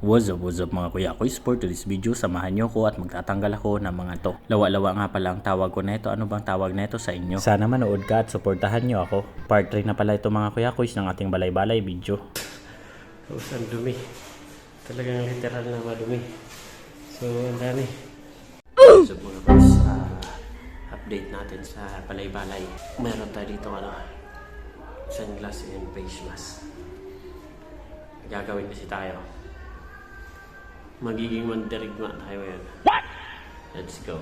What's up mga kuya ko? For today's video, samahan nyo ko at magtatanggal ako ng mga to. Lawa-lawa nga pala ang tawag ko na ito. Ano bang tawag na ito sa inyo? Sana manood ka at suportahan nyo ako. Part 3 na pala ito mga kuya ko ng ating balay-balay video. Ang dumi. Talagang literal na madumi. So, ang dami. So mga boys, update natin sa balay-balay. Meron tayo dito sunglass and face mask. Gagawin kasi tayo. Magiging mandirigma tayo yan. What? Let's go.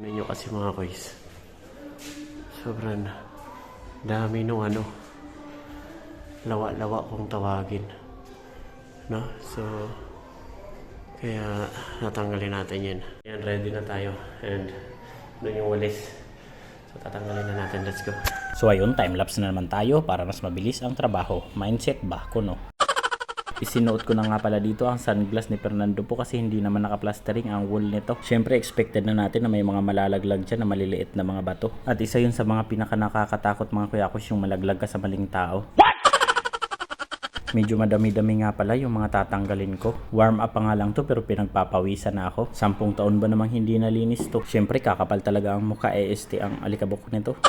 Ninyo kasi mga boys. Sobrang dami nung lawa-lawa kung tawagin. No? So, kaya natanggalin natin yun. Yan, ready na tayo. And doon yung walis. So, tatanggalin na natin. Let's go. So ayun, time-lapse na naman tayo para mas mabilis ang trabaho. Mindset ba? Kuno. Isinuot ko na nga pala dito ang sunglass ni Fernando po kasi hindi naman naka-plastering ang wool nito. Syempre expected na natin na may mga malalaglag dyan na maliliit na mga bato. At isa yun sa mga pinaka-nakakatakot mga kuyakos, yung malaglag ka sa maling tao. Medyo madami-dami nga pala yung mga tatanggalin ko. Warm up pa nga lang to pero pinagpapawisan na ako. 10 taon ba namang hindi nalinis to? Syempre kakapal talaga ang mukha, EST ang alikabok nito.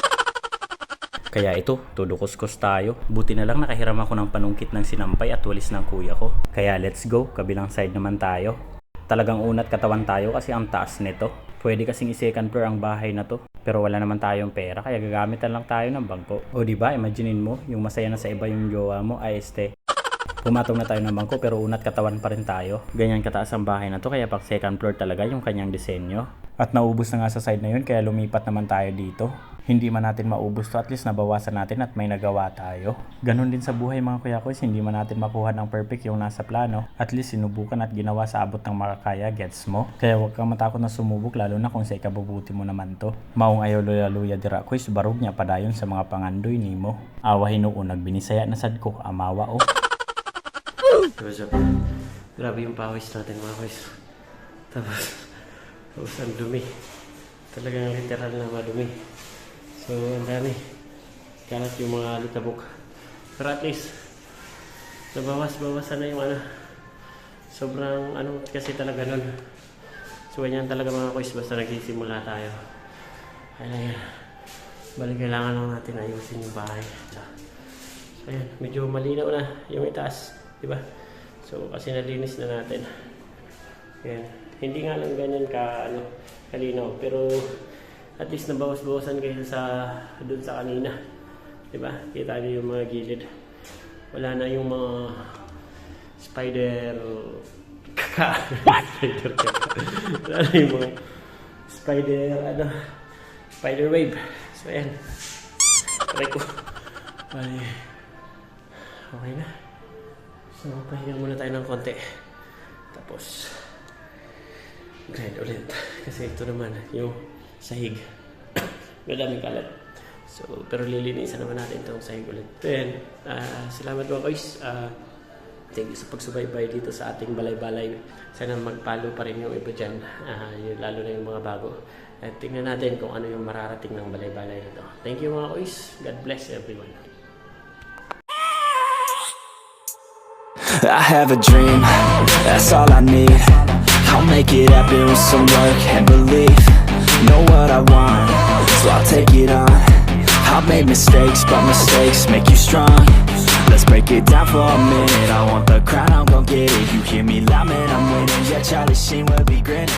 Kaya ito, tudukos-kos tayo. Buti na lang nakahiram ako ng panungkit ng sinampay at walis ng kuya ko. Kaya let's go, kabilang side naman tayo. Talagang unat katawan tayo kasi ang taas nito. Pwede kasing i-second floor ang bahay na to. Pero wala naman tayong pera kaya gagamitan lang tayo ng bangko. O diba, imaginein mo, yung masaya na sa iba yung jowa mo, AST. Pumatong na tayo ng bangko pero unat katawan pa rin tayo. Ganyan kataas ang bahay na to kaya pag second floor talaga yung kanyang disenyo. At naubos na nga sa side na yun kaya lumipat naman tayo dito. Hindi man natin maubos to, at least nabawasan natin at may nagawa tayo. Ganon din sa buhay mga kuya ko, hindi man natin makuha ng perfect yung nasa plano. At least sinubukan at ginawa sa abot ng makakaya, gets mo? Kaya huwag kang matakot na sumubok lalo na kung sa ikabubuti mo naman to. Maong ayaw luya-luya dira ko barug niya padayon sa mga pangandoy nimo. Awa hinuon nagbinisaya na sad ko, amawa o. Grabe yung pawis natin mga boys. Tapos ang dumi. Talagang literal na madumi. So, ang dami. Kalat yung mga litabok. Pero at least, nabawas-bawasan na yung sobrang kasi talaga nun. So, ganyan talaga mga boys, basta nagsisimula tayo. Kaya balik kailangan lang natin ayusin yung bahay. So, ayan, medyo malinaw na yung itaas. Diba? So, kasi nalinis na natin. Ayan. Hindi nga lang ganyan kalinaw. Pero, at least nabawas-bawasan kayo dun sa kanina. Diba? Kita niyo yung mga gilid. Wala na yung mga spider wala na yung mga spider wave. So ayan. Try ko. Okay na. So pahinga muna tayo ng konti. Tapos grind ulit. Kasi ito naman yung sahig. Madaming kalat. So, pero lilinisan naman natin itong sahig ulit. Then, salamat mga guys. Thank you sa pagsubaybay dito sa ating balay-balay. Sana mag-follow pa rin yung iba dyan. Lalo na yung mga bago. At tingnan natin kung ano yung mararating ng balay-balay nito. Thank you mga guys. God bless everyone. I have a dream, that's all I need. I'll make it happen with some work and belief. Know what I want, so I'll take it on. I've made mistakes, but mistakes make you strong. Let's break it down for a minute. I want the crown, I'm gon' get it. You hear me loud, man, I'm winning. Yeah, Charlie Sheen will be grinning.